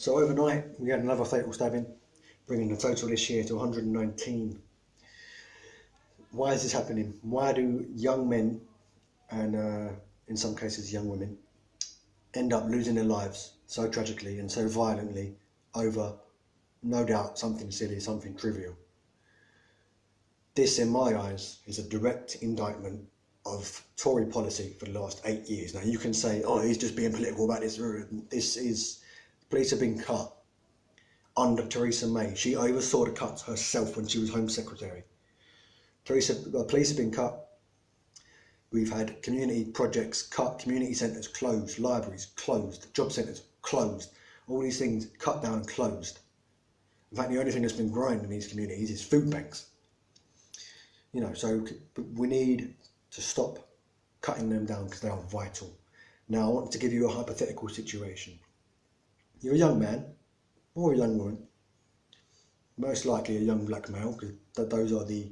So overnight, we had another fatal stabbing, bringing the total this year to 119. Why is this happening? Why do young men, and in some cases young women, end up losing their lives so tragically and so violently over, no doubt, something silly, something trivial? This, in my eyes, is a direct indictment of Tory policy for the last 8 years. Now, you can say, oh, he's just being political about this. This is, police have been cut under Theresa May. She oversaw the cuts herself when she was Home Secretary. Police have been cut. We've had community projects cut, community centres closed, libraries closed, job centres closed. All these things cut down and closed. In fact, the only thing that's been growing in these communities is food banks. You know, so we need to stop cutting them down because they are vital. Now, I want to give you a hypothetical situation. You're a young man or a young woman, most likely a young black male, because those are the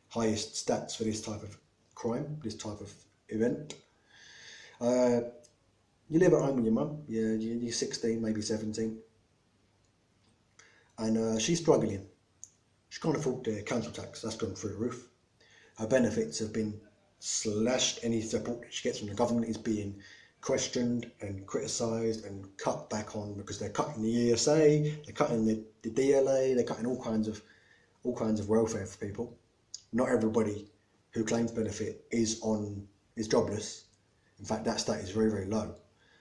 highest stats for this type of crime, this type of event. You live at home with your mum, you're 16, maybe 17, and she's struggling. She can't afford the council tax, that's gone through the roof. Her benefits have been slashed. Any support that she gets from the government is being questioned and criticised and cut back on, because they're cutting the ESA, they're cutting the DLA, they're cutting all kinds of welfare for people. Not everybody who claims benefit is jobless. In fact, that stat is very, very low.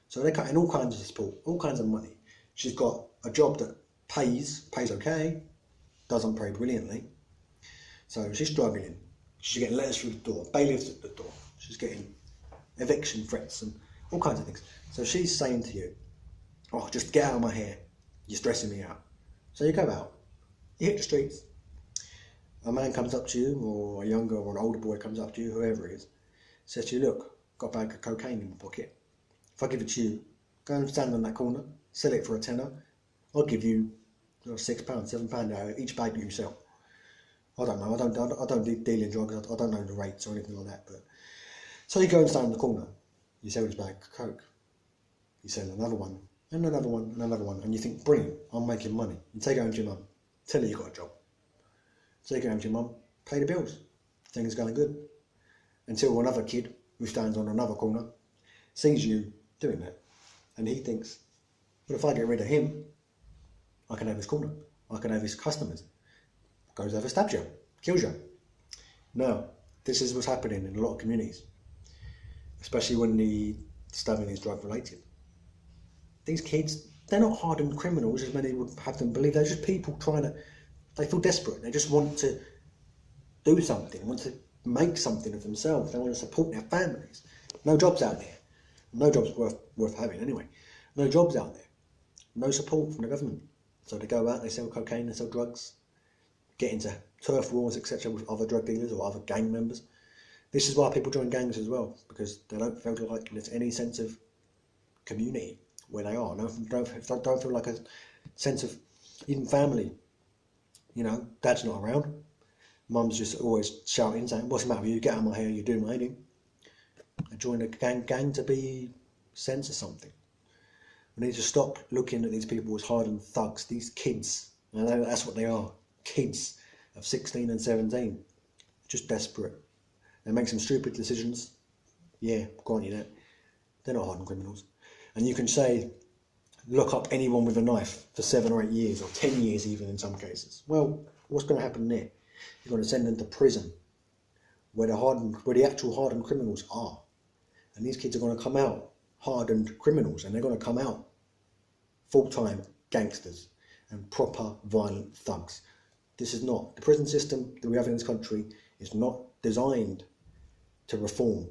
So they're cutting all kinds of support, all kinds of money. She's got a job that pays okay, doesn't pay brilliantly. So she's struggling. She's getting letters through the door, bailiffs at the door. She's getting eviction threats and all kinds of things. So she's saying to you, oh, just get out of my hair. You're stressing me out. So you go out, you hit the streets. A man comes up to you, or a younger or an older boy comes up to you, whoever it is, says to you, look, got a bag of cocaine in my pocket. If I give it to you, go and stand on that corner, sell it for a tenner. I'll give you £6, £7 out of each bag that you sell. I don't know, I don't deal in drugs, I don't know the rates or anything like that. But so you go and stand in the corner, you sell this bag of coke, you sell another one, and another one, and another one, and you think, brilliant, I'm making money. You take it home to your mum, tell her you got a job. Take it home to your mum, pay the bills, things are going good. Until another kid who stands on another corner sees you doing that, and he thinks, well, if I get rid of him, I can have his corner, I can have his customers. Goes over, stabs you, kills you. Now, this is what's happening in a lot of communities, especially when the stabbing is drug related. These kids, they're not hardened criminals as many would have them believe. They're just people they feel desperate. They just want to do something, want to make something of themselves. They want to support their families. No jobs out there. No jobs worth having anyway. No jobs out there. No support from the government. So they go out, they sell cocaine, they sell drugs, get into turf wars, etc. with other drug dealers or other gang members. This is why people join gangs as well, because they don't feel like there's any sense of community where they are. Don't feel like a sense of even family. You know, dad's not around. Mum's just always shouting, saying, what's the matter with you? Get out of my hair, you're doing my heading. They join a gang to be sense of something. We need to stop looking at these people as hardened thugs, these kids. And that's what they are. Kids of 16 and 17, just desperate. They make some stupid decisions. Yeah, grant you that. They're not hardened criminals. And you can say, look up anyone with a knife for 7 or 8 years, or 10 years even in some cases. Well, what's going to happen there? You're going to send them to prison, where the actual hardened criminals are. And these kids are going to come out hardened criminals, and they're going to come out full-time gangsters and proper violent thugs. This is not, the prison system that we have in this country is not designed to reform,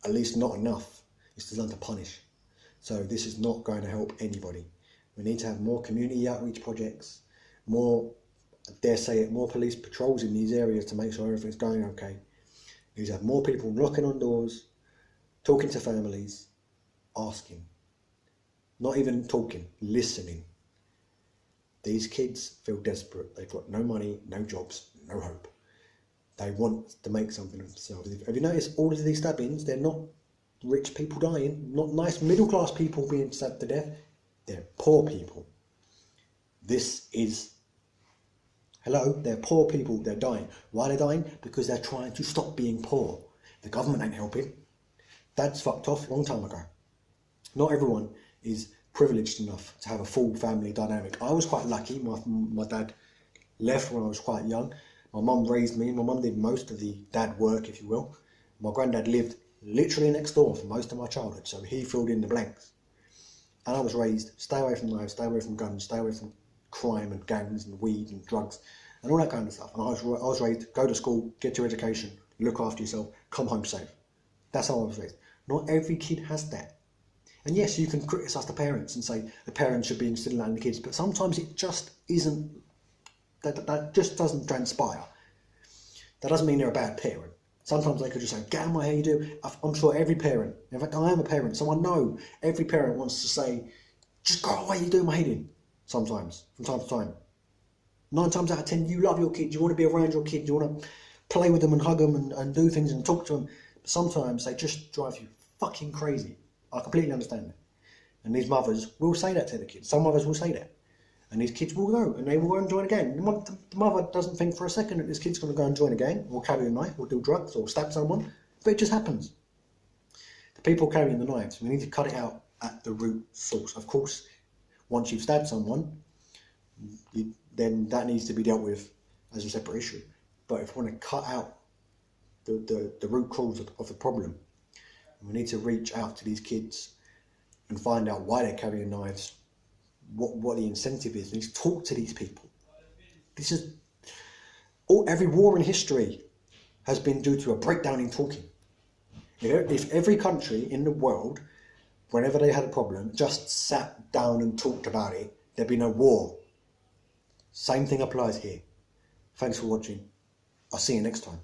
at least not enough. It's designed to punish. So this is not going to help anybody. We need to have more community outreach projects, more, I dare say it, more police patrols in these areas to make sure everything's going okay. We need to have more people knocking on doors, talking to families, asking. Not even talking, listening. These kids feel desperate. They've got no money, no jobs, no hope. They want to make something of themselves. Have you noticed all of these stabbings? They're not rich people dying, not nice middle class people being stabbed to death. They're poor people. This is, hello, they're poor people, they're dying. Why are they dying? Because they're trying to stop being poor. The government ain't helping. Dad's fucked off a long time ago. Not everyone is privileged enough to have a full family dynamic. I was quite lucky. My dad left when I was quite young. My mum raised me. My mum did most of the dad work, if you will. My granddad lived literally next door for most of my childhood, so he filled in the blanks. And I was raised, stay away from knives, stay away from guns, stay away from crime and gangs and weed and drugs and all that kind of stuff. And I was raised, go to school, get your education, look after yourself, come home safe. That's how I was raised. Not every kid has that. And yes, you can criticise the parents and say the parents should be instilling that in the kids, but sometimes it just isn't, that just doesn't transpire. That doesn't mean they're a bad parent. Sometimes they could just say, get on my hair, you do. I'm sure every parent, in fact I am a parent, so I know every parent wants to say, just go away, you're doing my head in. Sometimes, from time to time. 9 times out of 10, you love your kids, you want to be around your kids, you want to play with them and hug them and do things and talk to them. But sometimes they just drive you fucking crazy. I completely understand that. And these mothers will say that to the kids. Some mothers will say that. And these kids will go and they will go and join a gang. The mother doesn't think for a second that this kid's going to go and join a gang or carry a knife or do drugs or stab someone. But it just happens. The people carrying the knives, we need to cut it out at the root source. Of course, once you've stabbed someone, then that needs to be dealt with as a separate issue. But if we want to cut out the root cause of the problem, we need to reach out to these kids and find out why they're carrying knives, what the incentive is. We need to talk to these people. This is every war in history has been due to a breakdown in talking. If every country in the world, whenever they had a problem, just sat down and talked about it, there'd be no war. Same thing applies here. Thanks for watching. I'll see you next time.